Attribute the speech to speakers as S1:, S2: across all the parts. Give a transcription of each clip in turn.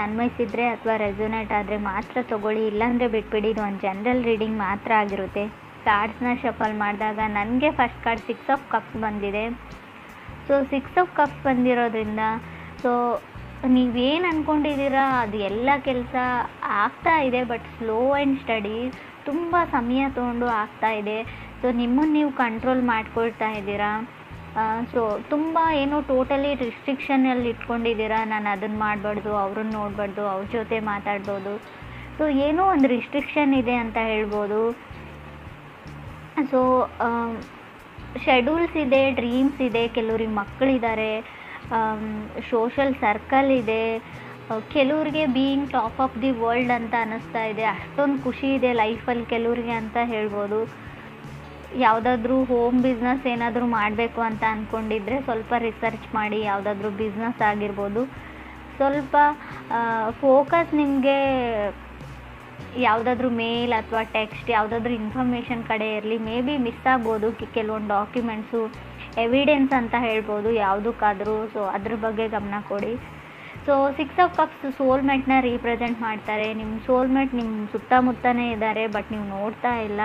S1: ಅನ್ವಯಿಸಿದರೆ ಅಥವಾ ರೆಸೊನೇಟ್ ಆದರೆ ಮಾತ್ರ ತೊಗೊಳ್ಳಿ, ಇಲ್ಲಾಂದರೆ ಬಿಟ್ಬಿಡಿ. ಇದು ಒಂದು ಜನರಲ್ ರೀಡಿಂಗ್ ಮಾತ್ರ ಆಗಿರುತ್ತೆ. ಕಾರ್ಡ್ಸ್ನ ಶಫಲ್ ಮಾಡಿದಾಗ ನನಗೆ ಫಸ್ಟ್ ಕಾರ್ಡ್ 6 ಆಫ್ ಕಪ್ಸ್ ಬಂದಿದೆ. ಸೊ 6 ಆಫ್ ಕಪ್ಸ್ ಬಂದಿರೋದ್ರಿಂದ ಸೊ ನೀವೇನು ಅಂದ್ಕೊಂಡಿದ್ದೀರಾ ಅದು ಎಲ್ಲ ಕೆಲಸ ಆಗ್ತಾ ಇದೆ, ಬಟ್ ಸ್ಲೋ ಆ್ಯಂಡ್ ಸ್ಟಡಿ, ತುಂಬ ಸಮಯ ತೊಗೊಂಡು ಆಗ್ತಾ ಇದೆ. ಸೊ ನಿಮ್ಮನ್ನು ನೀವು ಕಂಟ್ರೋಲ್ ಮಾಡ್ಕೊಳ್ತಾ ಇದ್ದೀರಾ. ಸೊ ತುಂಬ ಏನೋ ಟೋಟಲಿ ರಿಸ್ಟ್ರಿಕ್ಷನಲ್ಲಿ ಇಟ್ಕೊಂಡಿದ್ದೀರಾ. ನಾನು ಅದನ್ನು ಮಾಡಬಾರ್ದು, ಅವ್ರನ್ನ ನೋಡಬಾರ್ದು, ಅವ್ರ ಜೊತೆ ಮಾತಾಡ್ಬೋದು. ಸೊ ಏನೋ ಒಂದು ರಿಸ್ಟ್ರಿಕ್ಷನ್ ಇದೆ ಅಂತ ಹೇಳ್ಬೋದು. ಸೊ ಶೆಡ್ಯೂಲ್ಸ್ ಇದೆ, ಡ್ರೀಮ್ಸ್ ಇದೆ, ಕೆಲವ್ರಿಗೆ ಮಕ್ಕಳಿದ್ದಾರೆ, ಸೋಷಲ್ ಸರ್ಕಲ್ ಇದೆ, ಕೆಲವ್ರಿಗೆ being top of the world ಅಂತ ಅನ್ನಿಸ್ತಾ ಇದೆ. ಅಷ್ಟೊಂದು ಖುಷಿ ಇದೆ ಲೈಫಲ್ಲಿ ಕೆಲವ್ರಿಗೆ ಅಂತ ಹೇಳ್ಬೋದು. ಯಾವುದಾದ್ರೂ ಹೋಮ್ ಬಿಸ್ನೆಸ್ ಏನಾದರೂ ಮಾಡಬೇಕು ಅಂತ ಅಂದ್ಕೊಂಡಿದ್ರೆ ಸ್ವಲ್ಪ ರಿಸರ್ಚ್ ಮಾಡಿ. ಯಾವುದಾದ್ರೂ ಬಿಸ್ನೆಸ್ ಆಗಿರ್ಬೋದು, ಸ್ವಲ್ಪ ಫೋಕಸ್ ನಿಮಗೆ ಯಾವುದಾದ್ರೂ ಮೇಲ್ ಅಥವಾ ಟೆಕ್ಸ್ಟ್ ಯಾವುದಾದ್ರೂ ಇನ್ಫಾರ್ಮೇಷನ್ ಕಡೆ ಇರಲಿ. ಮೇ ಬಿ ಮಿಸ್ ಆಗ್ಬೋದು ಕೆಲವೊಂದು ಡಾಕ್ಯುಮೆಂಟ್ಸು, ಎವಿಡೆನ್ಸ್ ಅಂತ ಹೇಳ್ಬೋದು ಯಾವುದಕ್ಕಾದರೂ. ಸೊ ಅದ್ರ ಬಗ್ಗೆ ಗಮನ ಕೊಡಿ. ಸೊ 6 ಆಫ್ ಕಪ್ಸ್ ಸೋಲ್ಮೇಟ್ನ ರೀಪ್ರೆಸೆಂಟ್ ಮಾಡ್ತಾರೆ. ನಿಮ್ಮ ಸೋಲ್ಮೇಟ್ ನಿಮ್ಮ ಸುತ್ತಮುತ್ತನೇ ಇದ್ದಾರೆ, ಬಟ್ ನೀವು ನೋಡ್ತಾ ಇಲ್ಲ.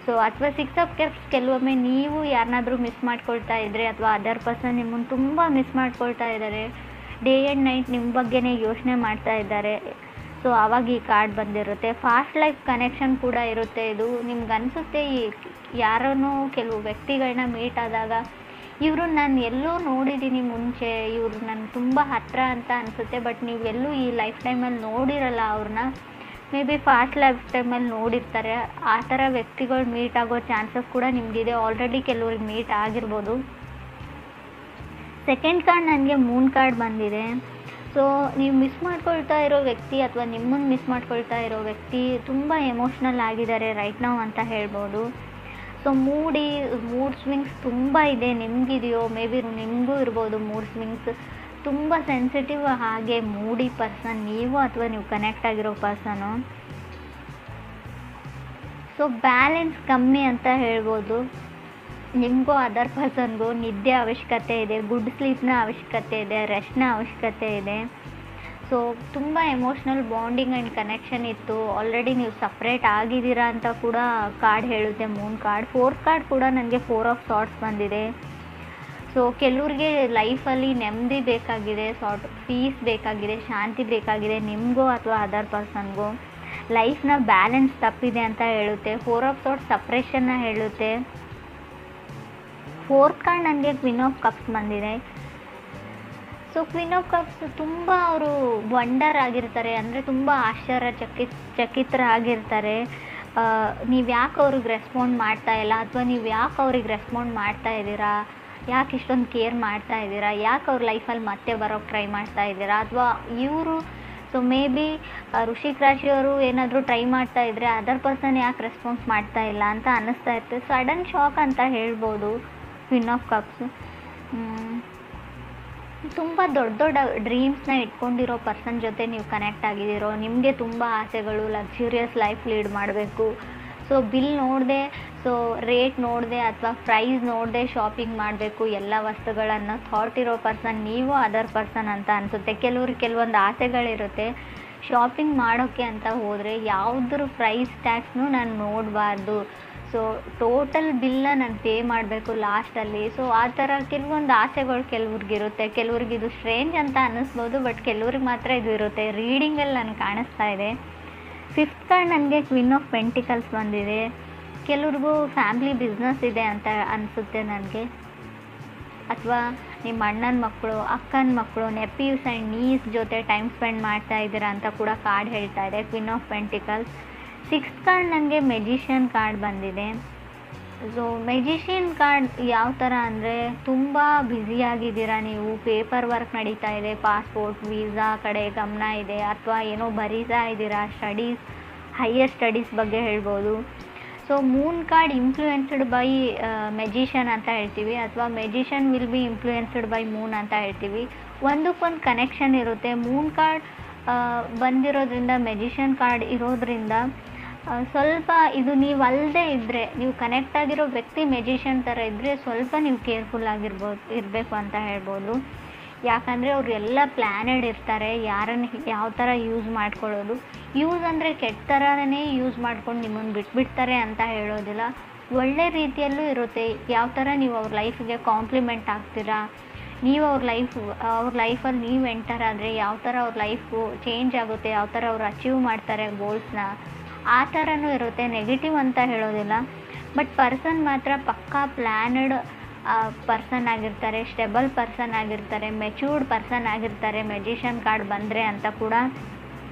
S1: ಸೊ ಅಥವಾ 6 ಆಫ್ ಕಪ್ಸ್ ಕೆಲವೊಮ್ಮೆ ನೀವು ಯಾರನ್ನಾದ್ರೂ ಮಿಸ್ ಮಾಡ್ಕೊಳ್ತಾ ಇದ್ದರೆ ಅಥವಾ ಅದರ್ ಪರ್ಸನ್ ನಿಮ್ಮನ್ನು ತುಂಬ ಮಿಸ್ ಮಾಡ್ಕೊಳ್ತಾ ಇದ್ದಾರೆ, ಡೇ ಆ್ಯಂಡ್ ನೈಟ್ ನಿಮ್ಮ ಬಗ್ಗೆನೇ ಯೋಚನೆ ಮಾಡ್ತಾ ಇದ್ದಾರೆ. ಸೊ ಆವಾಗ ಈ ಕಾರ್ಡ್ ಬಂದಿರುತ್ತೆ. ಫಾಸ್ಟ್ ಲೈಫ್ ಕನೆಕ್ಷನ್ ಕೂಡ ಇರುತ್ತೆ. ಇದು ನಿಮ್ಗೆ ಅನಿಸುತ್ತೆ ಯಾರನ್ನೋ ಕೆಲವು ವ್ಯಕ್ತಿಗಳನ್ನ ಮೀಟ್ ಆದಾಗ ಇವ್ರನ್ನ ನಾನು ಎಲ್ಲೋ ನೋಡಿದ್ದೀನಿ ಮುಂಚೆ, ಇವರು ನನಗೆ ತುಂಬ ಹತ್ತಿರ ಅಂತ ಅನಿಸುತ್ತೆ, ಬಟ್ ನೀವು ಎಲ್ಲೂ ಈ ಲೈಫ್ ಟೈಮಲ್ಲಿ ನೋಡಿರಲ್ಲ ಅವ್ರನ್ನ. ಮೇ ಬಿ ಫಾಸ್ಟ್ ಲೈಫ್ ಟೈಮಲ್ಲಿ ನೋಡಿರ್ತಾರೆ. ಆ ಥರ ವ್ಯಕ್ತಿಗಳು ಮೀಟ್ ಆಗೋ ಚಾನ್ಸಸ್ ಕೂಡ ನಿಮಗಿದೆ. ಆಲ್ರೆಡಿ ಕೆಲವ್ರಿಗೆ ಮೀಟ್ ಆಗಿರ್ಬೋದು. ಸೆಕೆಂಡ್ ಕಾರ್ಡ್ ನನಗೆ ಮೂನ್ ಕಾರ್ಡ್ ಬಂದಿದೆ. ಸೊ ನೀವು ಮಿಸ್ ಮಾಡ್ಕೊಳ್ತಾ ಇರೋ ವ್ಯಕ್ತಿ ಅಥವಾ ನಿಮ್ಮನ್ನು ಮಿಸ್ ಮಾಡ್ಕೊಳ್ತಾ ಇರೋ ವ್ಯಕ್ತಿ ತುಂಬ ಎಮೋಷ್ನಲ್ ಆಗಿದ್ದಾರೆ ರೈಟ್ ನಾವು ಅಂತ ಹೇಳ್ಬೋದು. ಸೊ ಮೂಡ್ ಸ್ವಿಂಗ್ಸ್ ತುಂಬ ಇದೆ. ನಿಮಗಿದೆಯೋ, ಮೇ ಬಿ ನಿಮಗೂ ಇರ್ಬೋದು ಮೂಡ್ ಸ್ವಿಂಗ್ಸ್. ತುಂಬ ಸೆನ್ಸಿಟಿವ್ ಹಾಗೆ ಮೂಡಿ ಪರ್ಸನ್ ನೀವು ಅಥವಾ ನೀವು ಕನೆಕ್ಟ್ ಆಗಿರೋ ಪರ್ಸನು. ಸೊ ಬ್ಯಾಲೆನ್ಸ್ ಕಮ್ಮಿ ಅಂತ ಹೇಳ್ಬೋದು. ನಿಮಗೂ ಅದರ್ ಪರ್ಸನ್ಗೂ ನಿದ್ದೆ ಅವಶ್ಯಕತೆ ಇದೆ, ಗುಡ್ ಸ್ಲೀಪ್ನ ಅವಶ್ಯಕತೆ ಇದೆ, ರೆಸ್ಟ್ನ ಅವಶ್ಯಕತೆ ಇದೆ. ಸೊ ತುಂಬ ಎಮೋಷ್ನಲ್ ಬಾಂಡಿಂಗ್ ಆ್ಯಂಡ್ ಕನೆಕ್ಷನ್ ಇತ್ತು. ಆಲ್ರೆಡಿ ನೀವು ಸಪ್ರೇಟ್ ಆಗಿದ್ದೀರಾ ಅಂತ ಕೂಡ ಕಾರ್ಡ್ ಹೇಳುತ್ತೆ ಮೂನ್ ಕಾರ್ಡ್. 4th ಕಾರ್ಡ್ ಕೂಡ ನನಗೆ 4 ಆಫ್ ಸಾರ್ಟ್ಸ್ ಬಂದಿದೆ. ಸೊ ಕೆಲವ್ರಿಗೆ ಲೈಫಲ್ಲಿ ನೆಮ್ಮದಿ ಬೇಕಾಗಿದೆ, ಪೀಸ್ ಬೇಕಾಗಿದೆ, ಶಾಂತಿ ಬೇಕಾಗಿದೆ, ನಿಮಗೂ ಅಥವಾ ಅದರ್ ಪರ್ಸನ್ಗೂ. ಲೈಫ್ನ ಬ್ಯಾಲೆನ್ಸ್ ತಪ್ಪಿದೆ ಅಂತ ಹೇಳುತ್ತೆ. 4 ಆಫ್ ಸಾರ್ಟ್ಸ್ ಸಪ್ರೇಷನ್ನ ಹೇಳುತ್ತೆ. 4th ಕಾರ್ಡ್ ನನಗೆ ಕ್ವೀನ್ ಆಫ್ ಕಪ್ಸ್ ಬಂದಿದೆ. ಸೊ ಕ್ವೀನ್ ಆಫ್ ಕಪ್ಸ್ ತುಂಬ ಅವರು ವಂಡರ್ ಆಗಿರ್ತಾರೆ, ಅಂದರೆ ತುಂಬ ಚಕಿತರಾಗಿರ್ತಾರೆ. ನೀವು ಯಾಕೆ ಅವ್ರಿಗೆ ರೆಸ್ಪಾಂಡ್ ಮಾಡ್ತಾ ಇಲ್ಲ, ಅಥವಾ ನೀವು ಯಾಕೆ ಅವ್ರಿಗೆ ರೆಸ್ಪಾಂಡ್ ಮಾಡ್ತಾ ಇದ್ದೀರಾ, ಯಾಕೆ ಇಷ್ಟೊಂದು ಕೇರ್ ಮಾಡ್ತಾ ಇದ್ದೀರಾ, ಯಾಕೆ ಅವ್ರ ಲೈಫಲ್ಲಿ ಮತ್ತೆ ಬರೋಕ್ಕೆ ಟ್ರೈ ಮಾಡ್ತಾ ಇದ್ದೀರಾ, ಅಥವಾ ಇವರು ಸೊ ಮೇ ಬಿ ವೃಶ್ಚಿಕ ರಾಶಿಯವರು ಏನಾದರೂ ಟ್ರೈ ಮಾಡ್ತಾ ಇದ್ದರೆ ಅದರ್ ಪರ್ಸನ್ ಯಾಕೆ ರೆಸ್ಪಾನ್ಸ್ ಮಾಡ್ತಾ ಇಲ್ಲ ಅಂತ ಅನ್ನಿಸ್ತಾ ಇರ್ತದೆ. ಸಡನ್ ಶಾಕ್ ಅಂತ ಹೇಳ್ಬೋದು ಕ್ವೀನ್ ಆಫ್ ಕಪ್ಸ್. ತುಂಬ ದೊಡ್ಡ ಡ್ರೀಮ್ಸ್ನ ಇಟ್ಕೊಂಡಿರೋ ಪರ್ಸನ್ ಜೊತೆ ನೀವು ಕನೆಕ್ಟ್ ಆಗಿದ್ದೀರೋ. ನಿಮಗೆ ತುಂಬ ಆಸೆಗಳು, ಲಕ್ಸುರಿಯಸ್ ಲೈಫ್ ಲೀಡ್ ಮಾಡಬೇಕು. ಸೊ ಬಿಲ್ ನೋಡಿದೆ, ಸೊ ರೇಟ್ ನೋಡಿದೆ ಅಥವಾ ಪ್ರೈಸ್ ನೋಡಿದೆ ಶಾಪಿಂಗ್ ಮಾಡಬೇಕು ಎಲ್ಲ ವಸ್ತುಗಳನ್ನು ಥಾಟ್ ಇರೋ ಪರ್ಸನ್ ನೀವು ಅದರ್ ಪರ್ಸನ್ ಅಂತ ಅನಿಸುತ್ತೆ. ಕೆಲವೊಂದು ಆಸೆಗಳಿರುತ್ತೆ. ಶಾಪಿಂಗ್ ಮಾಡೋಕ್ಕೆ ಅಂತ ಹೋದರೆ ಯಾವುದ್ರ ಪ್ರೈಸ್ ಟ್ಯಾಕ್ಸ್ನೂ ನಾನು ನೋಡಬಾರ್ದು. ಸೊ ಟೋಟಲ್ ಬಿಲ್ನ ನಾನು ಪೇ ಮಾಡಬೇಕು ಲಾಸ್ಟಲ್ಲಿ. ಸೊ ಆ ಥರ ಕೆಲವೊಂದು ಆಸೆಗಳು ಕೆಲವ್ರಿಗಿರುತ್ತೆ. ಕೆಲವ್ರಿಗೆ ಇದು ಸ್ಟ್ರೇಂಜ್ ಅಂತ ಅನ್ನಿಸ್ಬೋದು, ಬಟ್ ಕೆಲವ್ರಿಗೆ ಮಾತ್ರ ಇದು ಇರುತ್ತೆ. ರೀಡಿಂಗಲ್ಲಿ ನನಗೆ ಕಾಣಿಸ್ತಾ ಇದೆ. 5th ಕಾರ್ಡ್ ನನಗೆ ಕ್ವೀನ್ ಆಫ್ ಪೆಂಟಿಕಲ್ಸ್ ಬಂದಿದೆ. ಕೆಲವ್ರಿಗೂ ಫ್ಯಾಮ್ಲಿ ಬಿಸ್ನೆಸ್ ಇದೆ ಅಂತ ಅನಿಸುತ್ತೆ ನನಗೆ, ಅಥವಾ ನಿಮ್ಮ ಅಣ್ಣನ ಮಕ್ಕಳು, ಅಕ್ಕನ ಮಕ್ಕಳು, ನೆಪ್ಯೂಸ್ ಆ್ಯಂಡ್ ನೀಸ್ ಜೊತೆ ಟೈಮ್ ಸ್ಪೆಂಡ್ ಮಾಡ್ತಾ ಇದ್ದೀರಾ ಅಂತ ಕೂಡ ಕಾರ್ಡ್ ಹೇಳ್ತಾ ಇದೆ queen of pentacles. 6th card ನನಗೆ ಮೆಜಿಷಿಯನ್ ಕಾರ್ಡ್ ಬಂದಿದೆ. ಸೊ ಮೆಜಿಷಿಯನ್ ಕಾರ್ಡ್ ಯಾವ ಥರ ಅಂದರೆ ತುಂಬ ಬ್ಯುಸಿಯಾಗಿದ್ದೀರಾ ನೀವು, ಪೇಪರ್ ವರ್ಕ್ ನಡೀತಾ ಇದೆ, ಪಾಸ್ಪೋರ್ಟ್ ವೀಸಾ ಕಡೆ ಗಮನ ಇದೆ, ಅಥವಾ ಏನೋ ಬರೀತಾ ಇದ್ದೀರಾ, ಸ್ಟಡೀಸ್, ಹೈಯರ್ ಸ್ಟಡೀಸ್ ಬಗ್ಗೆ ಹೇಳ್ಬೋದು. So Moon card influenced by magician ಅಂತ ಹೇಳ್ತೀವಿ, ಅಥವಾ magician will be influenced by Moon ಅಂತ ಹೇಳ್ತೀವಿ. ಒಂದಕ್ಕೊಂದು ಕನೆಕ್ಷನ್ ಇರುತ್ತೆ. ಮೂನ್ ಕಾರ್ಡ್ ಬಂದಿರೋದ್ರಿಂದ, ಮೆಜಿಷಿಯನ್ ಕಾರ್ಡ್ ಇರೋದ್ರಿಂದ ಸ್ವಲ್ಪ ಇದು ನೀವು ಅಲ್ಲದೆ ಇದ್ದರೆ, ನೀವು ಕನೆಕ್ಟ್ ಆಗಿರೋ ವ್ಯಕ್ತಿ ಮೆಜಿಷಿಯನ್ ಥರ ಇದ್ದರೆ ಸ್ವಲ್ಪ ನೀವು ಕೇರ್ಫುಲ್ ಇರಬೇಕು ಅಂತ ಹೇಳ್ಬೋದು. ಯಾಕಂದರೆ ಅವ್ರು ಎಲ್ಲ ಪ್ಲ್ಯಾನೆಡ್ ಇರ್ತಾರೆ, ಯಾರನ್ನು ಯಾವ ಥರ ಯೂಸ್ ಮಾಡ್ಕೊಳ್ಳೋದು. ಯೂಸ್ ಅಂದರೆ ಕೆಟ್ಟ ಥರನೇ ಯೂಸ್ ಮಾಡ್ಕೊಂಡು ನಿಮ್ಮನ್ನು ಬಿಟ್ಬಿಡ್ತಾರೆ ಅಂತ ಹೇಳೋದಿಲ್ಲ, ಒಳ್ಳೆ ರೀತಿಯಲ್ಲೂ ಇರುತ್ತೆ. ಯಾವ ಥರ ನೀವು ಅವ್ರ ಲೈಫಿಗೆ ಕಾಂಪ್ಲಿಮೆಂಟ್ ಆಗ್ತೀರಾ, ನೀವು ಅವ್ರ ಲೈಫಲ್ಲಿ ನೀವು ಎಂಟರ್ ಆದರೆ ಯಾವ ಥರ ಅವ್ರ ಲೈಫು ಚೇಂಜ್ ಆಗುತ್ತೆ, ಯಾವ ಥರ ಅವ್ರು ಅಚೀವ್ ಮಾಡ್ತಾರೆ ಗೋಲ್ಸ್ನ, ಆ ಥರನೂ ಇರುತ್ತೆ. ನೆಗೆಟಿವ್ ಅಂತ ಹೇಳೋದಿಲ್ಲ. ಬಟ್ ಪರ್ಸನ್ ಮಾತ್ರ ಪಕ್ಕಾ ಪ್ಲ್ಯಾನಡ್ ಪರ್ಸನ್ ಆಗಿರ್ತಾರೆ, ಸ್ಟೆಬಲ್ ಪರ್ಸನ್ ಆಗಿರ್ತಾರೆ, ಮೆಚ್ಯೂರ್ಡ್ ಪರ್ಸನ್ ಆಗಿರ್ತಾರೆ ಮೆಜಿಷಿಯನ್ ಕಾರ್ಡ್ ಬಂದರೆ ಅಂತ ಕೂಡ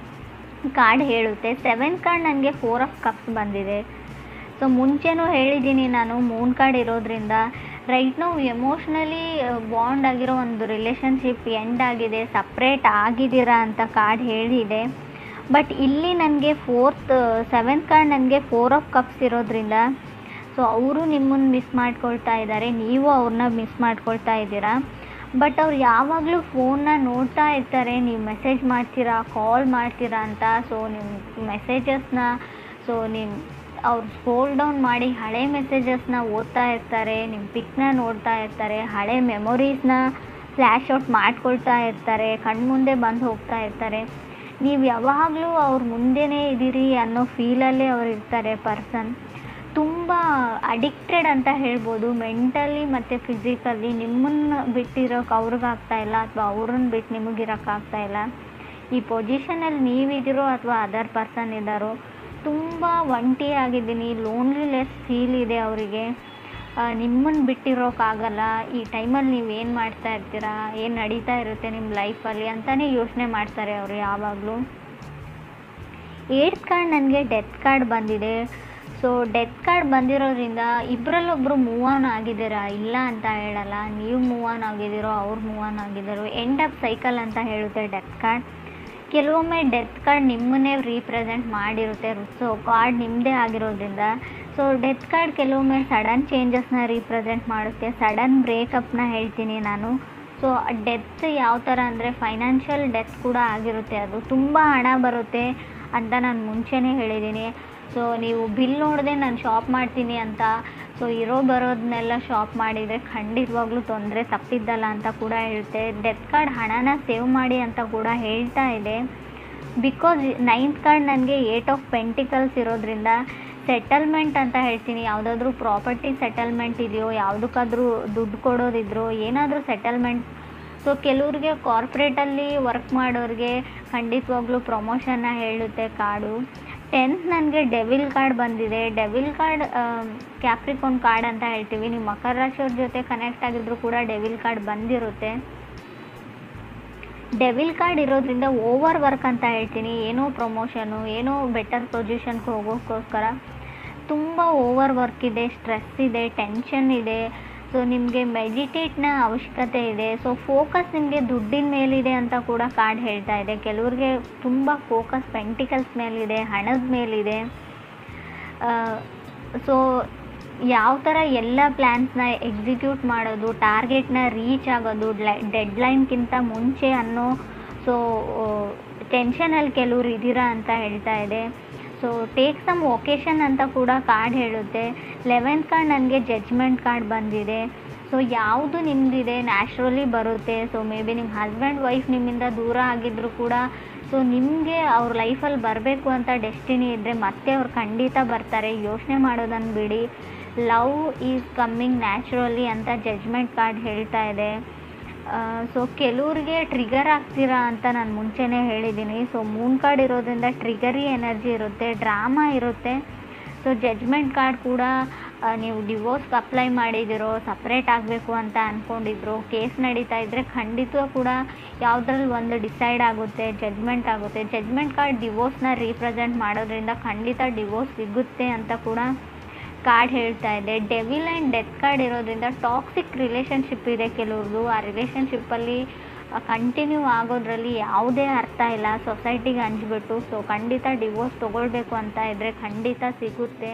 S1: ಕಾರ್ಡ್ ಹೇಳುತ್ತೆ. 7th ಕಾರ್ಡ್ ನನಗೆ 4 ಆಫ್ ಕಪ್ಸ್ ಬಂದಿದೆ. ಸೊ ಮುಂಚೆನೂ ಹೇಳಿದ್ದೀನಿ ನಾನು, ಮೂನ್ ಕಾರ್ಡ್ ಇರೋದ್ರಿಂದ ರೈಟ್ ನಾವು ಎಮೋಷ್ನಲಿ ಬಾಂಡ್ ಆಗಿರೋ ಒಂದು ರಿಲೇಷನ್ಶಿಪ್ ಎಂಡ್ ಆಗಿದೆ, ಸಪ್ರೇಟ್ ಆಗಿದ್ದೀರಾ ಅಂತ ಕಾರ್ಡ್ ಹೇಳಿದೆ. ಬಟ್ ಇಲ್ಲಿ ನನಗೆ 7th ಕಾರ್ಡ್ ನನಗೆ 4 ಆಫ್ ಕಪ್ಸ್ ಇರೋದ್ರಿಂದ ಸೊ ಅವರು ನಿಮ್ಮನ್ನು ಮಿಸ್ ಮಾಡ್ಕೊಳ್ತಾ ಇದ್ದಾರೆ, ನೀವು ಅವ್ರನ್ನ ಮಿಸ್ ಮಾಡ್ಕೊಳ್ತಾ ಇದ್ದೀರಾ. ಬಟ್ ಅವ್ರು ಯಾವಾಗಲೂ ಫೋನ್ನ ನೋಡ್ತಾ ಇರ್ತಾರೆ, ನೀವು ಮೆಸೇಜ್ ಮಾಡ್ತೀರಾ, ಕಾಲ್ ಮಾಡ್ತೀರಾ ಅಂತ. ಸೊ ನಿಮ್ಮ ಮೆಸೇಜಸ್ನ ಅವ್ರು ಸ್ಕ್ರೋಲ್ ಡೌನ್ ಮಾಡಿ ಹಳೆ ಮೆಸೇಜಸ್ನ ಓದ್ತಾ ಇರ್ತಾರೆ, ನಿಮ್ಮ ಪಿಕ್ನ ನೋಡ್ತಾ ಇರ್ತಾರೆ, ಹಳೆ ಮೆಮೊರೀಸ್ನ ಫ್ಲ್ಯಾಶ್ ಔಟ್ ಮಾಡ್ಕೊಳ್ತಾ ಇರ್ತಾರೆ, ಕಣ್ಮುಂದೆ ಬಂದು ಹೋಗ್ತಾ ಇರ್ತಾರೆ. ನೀವು ಯಾವಾಗಲೂ ಅವ್ರ ಮುಂದೆನೇ ಇದ್ದೀರಿ ಅನ್ನೋ ಫೀಲಲ್ಲೇ ಅವ್ರು ಇರ್ತಾರೆ. ಪರ್ಸನ್ ತುಂಬ ಅಡಿಕ್ಟೆಡ್ ಅಂತ ಹೇಳ್ಬೋದು, ಮೆಂಟಲಿ ಮತ್ತು ಫಿಸಿಕಲಿ. ನಿಮ್ಮನ್ನು ಬಿಟ್ಟಿರೋಕೆ ಅವ್ರಿಗಾಗ್ತಾ ಇಲ್ಲ, ಅಥವಾ ಅವ್ರನ್ನ ಬಿಟ್ಟು ನಿಮಗಿರೋಕ್ಕಾಗ್ತಾ ಇಲ್ಲ. ಈ ಪೊಸಿಷನಲ್ಲಿ ನೀವಿದ್ದೀರೋ ಅಥವಾ ಅದರ್ ಪರ್ಸನ್ ಇದ್ದಾರೋ, ತುಂಬ ಒಂಟಿ ಆಗಿದ್ದೀನಿ, ಲೋನ್ಲಿನೆಸ್ ಫೀಲ್ ಇದೆ ಅವರಿಗೆ. ನಿಮ್ಮನ್ನು ಬಿಟ್ಟಿರೋಕ್ಕಾಗಲ್ಲ. ಈ ಟೈಮಲ್ಲಿ ನೀವು ಏನು ಮಾಡ್ತಾ ಇರ್ತೀರಾ, ಏನು ನಡೀತಾ ಇರುತ್ತೆ ನಿಮ್ಮ ಲೈಫಲ್ಲಿ ಅಂತಲೇ ಯೋಚನೆ ಮಾಡ್ತಾರೆ ಅವರು ಯಾವಾಗಲೂ. 8th ಕಾರ್ಡ್ ನನಗೆ ಡೆತ್ ಕಾರ್ಡ್ ಬಂದಿದೆ. ಸೊ ಡೆತ್ ಕಾರ್ಡ್ ಬಂದಿರೋದ್ರಿಂದ ಇಬ್ಬರಲ್ಲೊಬ್ಬರು ಮೂವ್ ಆನ್ ಆಗಿದ್ದೀರಾ, ಇಲ್ಲ ಅಂತ ಹೇಳಲ್ಲ. ನೀವು ಮೂವ್ ಆನ್ ಆಗಿದ್ದೀರೋ, ಅವ್ರು ಮೂವ್ ಆನ್ ಆಗಿದ್ದಾರೋ, ಎಂಡ್ ಆಫ್ ಸೈಕಲ್ ಅಂತ ಹೇಳುತ್ತೆ ಡೆತ್ ಕಾರ್ಡ್. ಕೆಲವೊಮ್ಮೆ ಡೆತ್ ಕಾರ್ಡ್ ನಿಮ್ಮನ್ನೇ ರೀಪ್ರೆಸೆಂಟ್ ಮಾಡಿರುತ್ತೆ. ಸೊ ಕಾರ್ಡ್ ನಿಮ್ಮದೇ ಆಗಿರೋದ್ರಿಂದ ಸೊ ಡೆತ್ ಕಾರ್ಡ್ ಕೆಲವೊಮ್ಮೆ ಸಡನ್ ಚೇಂಜಸ್ನ ರೀಪ್ರೆಸೆಂಟ್ ಮಾಡುತ್ತೆ, ಸಡನ್ ಬ್ರೇಕಪ್ನ ಹೇಳ್ತೀನಿ ನಾನು. ಸೊ ಡೆತ್ ಯಾವ ಥರ ಅಂದರೆ ಫೈನಾನ್ಷಿಯಲ್ ಡೆತ್ ಕೂಡ ಆಗಿರುತ್ತೆ, ಅದು ತುಂಬ ಹಣ ಬರುತ್ತೆ ಅಂತ ನಾನು ಮುಂಚೆನೇ ಹೇಳಿದ್ದೀನಿ. ಸೊ ನೀವು ಬಿಲ್ ನೋಡದೆ ನಾನು ಶಾಪ್ ಮಾಡ್ತೀನಿ ಅಂತ ಸೊ ಬರೋದನ್ನೆಲ್ಲ ಶಾಪ್ ಮಾಡಿದರೆ ಖಂಡಿತವಾಗ್ಲೂ ತೊಂದರೆ ತಪ್ಪಿದ್ದಲ್ಲ ಅಂತ ಕೂಡ ಹೇಳುತ್ತೆ. ಡೆತ್ ಕಾರ್ಡ್ ಹಣನ ಸೇವ್ ಮಾಡಿ ಅಂತ ಕೂಡ ಹೇಳ್ತಾ ಇದೆ. ಬಿಕಾಸ್ 9th ಕಾರ್ಡ್ ನನಗೆ 8 ಆಫ್ ಪೆಂಟಿಕಲ್ಸ್ ಇರೋದ್ರಿಂದ ಸೆಟಲ್ಮೆಂಟ್ ಅಂತ ಹೇಳ್ತೀನಿ. ಯಾವುದಾದ್ರೂ ಪ್ರಾಪರ್ಟಿ ಸೆಟಲ್ಮೆಂಟ್ ಇದೆಯೋ, ಯಾವುದಕ್ಕಾದ್ರೂ ದುಡ್ಡು ಕೊಡೋದಿದ್ರು, ಏನಾದರೂ ಸೆಟಲ್ಮೆಂಟ್. ಸೊ ಕೆಲವ್ರಿಗೆ ಕಾರ್ಪೊರೇಟಲ್ಲಿ ವರ್ಕ್ ಮಾಡೋರಿಗೆ ಖಂಡಿತವಾಗ್ಲೂ ಪ್ರಮೋಷನ್ನ ಹೇಳುತ್ತೆ ಕಾರ್ಡು. 10th ನನಗೆ ಡೆವಿಲ್ ಕಾರ್ಡ್ ಬಂದಿದೆ. ಡೆವಿಲ್ ಕಾರ್ಡ್ ಕ್ಯಾಪ್ರಿಕಾನ್ ಕಾರ್ಡ್ ಅಂತ ಹೇಳ್ತೀವಿ. ನೀವು ಮಕರ ರಾಶಿಯವ್ರ ಜೊತೆ ಕನೆಕ್ಟ್ ಆಗಿದ್ರು ಕೂಡ ಡೆವಿಲ್ ಕಾರ್ಡ್ ಬಂದಿರುತ್ತೆ. ಡೆವಿಲ್ ಕಾರ್ಡ್ ಇರೋದ್ರಿಂದ ಓವರ್ ವರ್ಕ್ ಅಂತ ಹೇಳ್ತೀನಿ. ಏನೋ ಪ್ರಮೋಷನು, ಏನೋ ಬೆಟರ್ ಪೊಸಿಷನ್ಗೆ ಹೋಗೋಕ್ಕೋಸ್ಕರ ತುಂಬ ಓವರ್ ವರ್ಕ್ ಇದೆ, ಸ್ಟ್ರೆಸ್ ಇದೆ, ಟೆನ್ಷನ್ ಇದೆ. ಸೊ ನಿಮಗೆ ಮೆಡಿಟೇಟ್ನ ಅವಶ್ಯಕತೆ ಇದೆ. ಸೊ ಫೋಕಸ್ ನಿಮಗೆ ದುಡ್ಡಿನ ಮೇಲಿದೆ ಅಂತ ಕೂಡ ಕಾರ್ಡ್ ಹೇಳ್ತಾ ಇದೆ. ಕೆಲವ್ರಿಗೆ ತುಂಬ ಫೋಕಸ್ ಪೆಂಟಿಕಲ್ಸ್ ಮೇಲಿದೆ, ಹಣದ ಮೇಲಿದೆ. ಸೊ ಯಾವ ಥರ ಎಲ್ಲ ಪ್ಲ್ಯಾನ್ಸ್ನ ಎಕ್ಸಿಕ್ಯೂಟ್ ಮಾಡೋದು, ಟಾರ್ಗೆಟ್ನ ರೀಚ್ ಆಗೋದು ಡೆಡ್ಲೈನ್ಗಿಂತ ಮುಂಚೆ ಅನ್ನೋ ಸೊ ಟೆನ್ಷನಲ್ಲಿ ಕೆಲವ್ರು ಇದ್ದೀರಾ ಅಂತ ಹೇಳ್ತಾ ಇದೆ. ಸೊ ಟೇಕ್ ಸಮ್ ಒಕೇಶನ್ ಅಂತ ಕೂಡ ಕಾರ್ಡ್ ಹೇಳುತ್ತೆ. 11th ಕಾರ್ಡ್ ನನಗೆ ಜಡ್ಜ್ಮೆಂಟ್ ಕಾರ್ಡ್ ಬಂದಿದೆ. ಸೊ ಯಾವುದು ನಿಮ್ಮದಿದೆ ನ್ಯಾಚುರಲಿ ಬರುತ್ತೆ. ಸೊ ಮೇ ಬಿ ನಿಮ್ಮ ಹಸ್ಬೆಂಡ್ ವೈಫ್ ನಿಮ್ಮಿಂದ ದೂರ ಆಗಿದ್ದರೂ ಕೂಡ ಸೊ ನಿಮಗೆ ಅವ್ರ ಲೈಫಲ್ಲಿ ಬರಬೇಕು ಅಂತ ಡೆಸ್ಟಿನಿ ಇದ್ದರೆ ಮತ್ತೆ ಅವ್ರು ಖಂಡಿತ ಬರ್ತಾರೆ, ಯೋಚನೆ ಮಾಡೋದನ್ನು ಬಿಡಿ. ಲವ್ ಈಸ್ ಕಮ್ಮಿಂಗ್ ನ್ಯಾಚುರಲಿ ಅಂತ ಜಡ್ಜ್ಮೆಂಟ್ ಕಾರ್ಡ್ ಹೇಳ್ತಾ ಇದೆ. ಸೊ ಕೆಲವ್ರಿಗೆ ಟ್ರಿಗರ್ ಆಗ್ತೀರಾ ಅಂತ ನಾನು ಮುಂಚೆನೇ ಹೇಳಿದ್ದೀನಿ. ಸೊ ಮೂನ್ ಕಾರ್ಡ್ ಇರೋದ್ರಿಂದ ಟ್ರಿಗರಿ ಎನರ್ಜಿ ಇರುತ್ತೆ, ಡ್ರಾಮಾ ಇರುತ್ತೆ. ಸೊ ಜಡ್ಜ್ಮೆಂಟ್ ಕಾರ್ಡ್ ಕೂಡ ನೀವು ಡಿವೋರ್ಸ್ಗೆ ಅಪ್ಲೈ ಮಾಡಿದಿರೋ, ಸಪ್ರೇಟ್ ಆಗಬೇಕು ಅಂತ ಅಂದ್ಕೊಂಡಿದ್ರು, ಕೇಸ್ ನಡೀತಾ ಇದ್ದರೆ ಖಂಡಿತ ಕೂಡ ಯಾವುದ್ರಲ್ಲಿ ಒಂದು ಡಿಸೈಡ್ ಆಗುತ್ತೆ, ಜಡ್ಜ್ಮೆಂಟ್ ಆಗುತ್ತೆ. ಜಡ್ಜ್ಮೆಂಟ್ ಕಾರ್ಡ್ ಡಿವೋರ್ಸ್ನ ರೀಪ್ರೆಸೆಂಟ್ ಮಾಡೋದ್ರಿಂದ ಖಂಡಿತ ಡಿವೋರ್ಸ್ ಸಿಗುತ್ತೆ ಅಂತ ಕೂಡ ಕಾರ್ಡ್ ಹೇಳ್ತಾ ಇದೆ. ಡೆವಿಲ್ ಆ್ಯಂಡ್ ಡೆತ್ ಕಾರ್ಡ್ ಇರೋದ್ರಿಂದ ಟಾಕ್ಸಿಕ್ ರಿಲೇಷನ್ಶಿಪ್ ಇದೆ ಕೆಲವ್ರದ್ದು. ಆ ರಿಲೇಷನ್ಶಿಪ್ಪಲ್ಲಿ ಕಂಟಿನ್ಯೂ ಆಗೋದ್ರಲ್ಲಿ ಯಾವುದೇ ಅರ್ಥ ಇಲ್ಲ, ಸೊಸೈಟಿಗೆ ಹಂಚ್ಬಿಟ್ಟು. ಸೊ ಖಂಡಿತ ಡಿವೋರ್ಸ್ ತೊಗೊಳ್ಬೇಕು ಅಂತ ಇದ್ದರೆ ಖಂಡಿತ ಸಿಗುತ್ತೆ.